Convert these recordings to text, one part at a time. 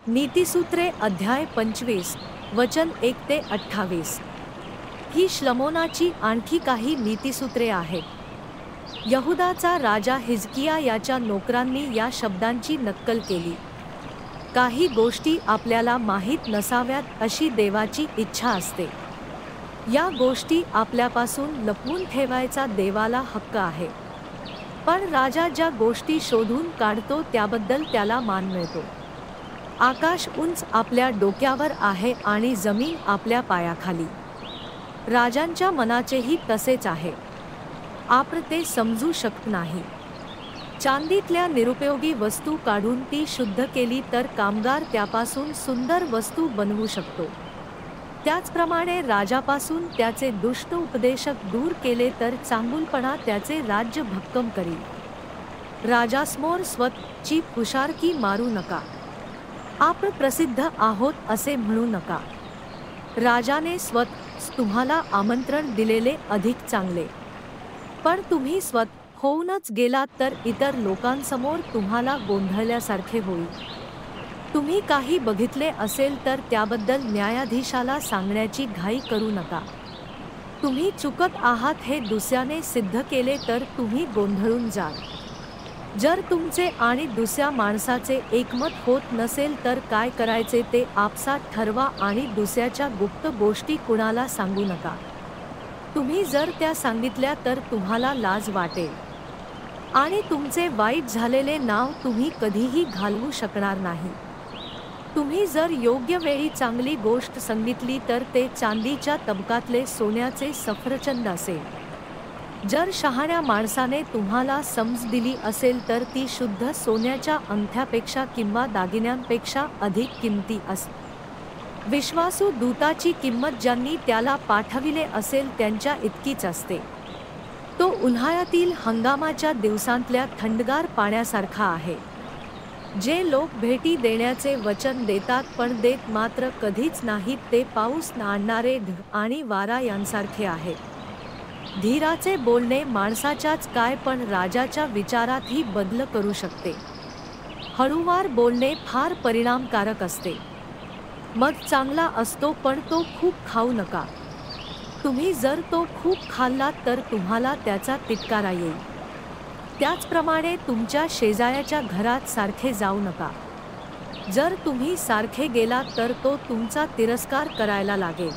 नीतिसूत्रे अध्याय 25 वचन 1 ते 28. ही श्लमोनाची आणखी काही नीतिसूत्रे आहेत. यहुदाचा राजा हिजकिया याच्या नोकरांनी या शब्दांची नक्कल केली. काही गोष्टी आपल्याला माहीत नसाव्यात अशी देवाची इच्छा असते. या गोष्टी आपल्यापासून लपवून ठेवायचा देवाला हक्क आहे. पण राजा ज्या गोष्टी शोधून काढतो त्याबद्दल त्याला मान मिळतो. आकाश उंच आपल्या डोक्यावर आहे आणि जमीन आपल्या पायाखाली. राजांच्या मनाचेही तसेच आहे. आपण ते समजू शकत नाही. चांदीतल्या निरुपयोगी वस्तू काढून ती शुद्ध केली तर कामगार त्यापासून सुंदर वस्तू बनवू शकतो. त्याचप्रमाणे राजापासून त्याचे दुष्ट उपदेशक दूर केले तर चांगुलपणा त्याचे राज्य भक्कम करील. राजासमोर स्वतःची हुशारकी मारू नका. आपण प्रसिद्ध आहोत असे म्हणू नका. राजाने स्वतःच तुम्हाला आमंत्रण दिलेले अधिक चांगले. पण तुम्ही स्वतः होऊनच गेलात तर इतर लोकांसमोर तुम्हाला गोंधळल्यासारखे होईल. तुम्ही काही बघितले असेल तर त्याबद्दल न्यायाधीशाला सांगण्याची घाई करू नका. तुम्ही चुकत आहात हे दुसऱ्याने सिद्ध केले तर तुम्ही गोंधळून जाल. जर तुमचे आणि दुसऱ्या माणसाचे एकमत होत नसेल तर काय करायचे ते आपसात ठरवा आणि दुसऱ्याच्या गुप्त गोष्टी कुणाला सांगू नका. तुम्ही जर त्या सांगितल्या तर तुम्हाला लाज वाटेल आणि तुमचे वाईट झालेले नाव तुम्ही कधीही घालवू शकणार नाही. तुम्ही जर योग्य वेळी चांगली गोष्ट सांगितली तर ते चांदीच्या तबकातले सोन्याचे सफरचंद असेल. जर शहाण्या माणसाने तुम्हाला समज दिली असेल तर ती शुद्ध सोन्याच्या अंगठ्यापेक्षा किंवा दागिन्यांपेक्षा अधिक किमती असते. विश्वासू दूताची किंमत ज्यांनी त्याला पाठविले असेल त्यांच्या इतकीच असते. तो उन्हाळ्यातील हंगामाच्या दिवसांतल्या थंडगार पाण्यासारखा आहे. जे लोक भेटी देण्याचे वचन देतात पण देत मात्र कधीच नाहीत ते पाऊस आणणारे ढग आणि वारा यांसारखे आहे. धीराचे बोलणे माणसाच्याच काय पण राजाच्या विचारातही बदल करू शकते. हळूवार बोलणे फार परिणामकारक असते. मध चांगला असतो पण तो खूप खाऊ नका. तुम्ही जर तो खूप खाल्लात तर तुम्हाला त्याचा तिटकारा येईल. त्याचप्रमाणे तुमच्या शेजाऱ्याच्या घरात सारखे जाऊ नका. जर तुम्ही सारखे गेलात तर तो तुमचा तिरस्कार करायला लागेल.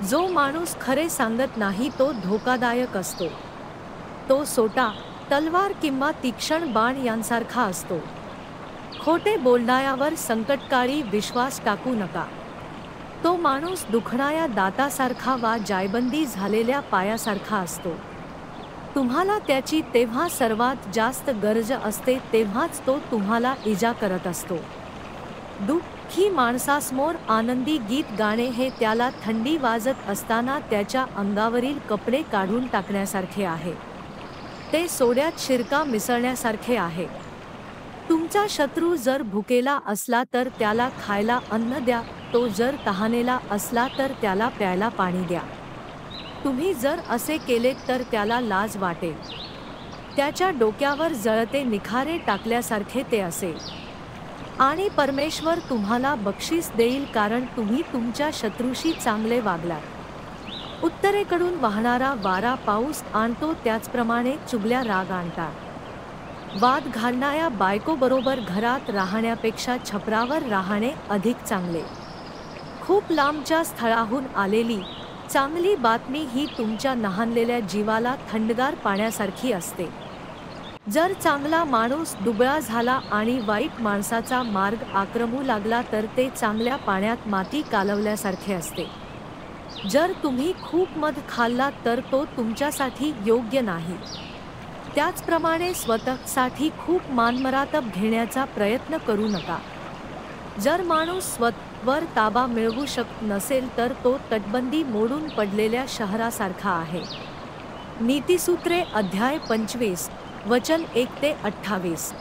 जो माणूस खरे सांगत नाही तो धोकादायक असतो. तो सोटा, तलवार किंवा तीक्ष्ण बाण यांसारखा असतो. खोटे बोलणाऱ्यावर संकटकाळी विश्वास टाकू नका. तो माणूस दुखणाऱ्या दातासारखा वा जायबंदी झालेल्या पायासारखा असतो. तुम्हाला त्याची तेव्हा सर्वात जास्त गरज असते तेव्हाच तो तुम्हाला इजा करत असतो. दुःखी माणसासमोर आनंदी गीत गाणे हे त्याला थंडी वाजत असताना त्याच्या अंगावरील कपडे काढून टाकण्यासारखे आहे. ते सोड्यात शिरका मिसळण्यासारखे आहे. तुमचा शत्रू जर भुकेला असला तर त्याला खायला अन्न द्या. तो जर तहानेला असला तर त्याला प्यायला पाणी द्या. तुम्ही जर असे केलेत तर त्याला लाज वाटेल. त्याच्या डोक्यावर जळते निखारे टाकल्यासारखे ते असेल. आणि परमेश्वर तुम्हाला बक्षीस देईल कारण तुम्ही तुमच्या शत्रूशी चांगले वागलात. उत्तरेकडून वाहणारा वारा पाऊस आणतो त्याचप्रमाणे चुगल्या राग आणतात. वाद घालणाऱ्या बायकोबरोबर घरात राहण्यापेक्षा छपरावर राहणे अधिक चांगले. खूप लांबच्या स्थळाहून आलेली चांगली बातमी ही तुमच्या नहानलेल्या जीवाला थंडगार पाण्यासारखी असते. जर चांगला माणूस दुबळा झाला आणि वाईट माणसाचा मार्ग आक्रमू लागला तर ते चांगल्या पाण्यात माती कालवल्यासारखे असते. जर तुम्ही खूप मध खाल्लात तर तो तुमच्यासाठी योग्य नाही. त्याचप्रमाणे स्वतःसाठी खूप मानमरातब घेण्याचा प्रयत्न करू नका. जर माणूस स्वतःवर ताबा मिळवू शकत नसेल तर तो तटबंदी मोडून पडलेल्या शहरासारखा आहे. नीतिसूत्रे अध्याय 25 वचन 1 ते 28.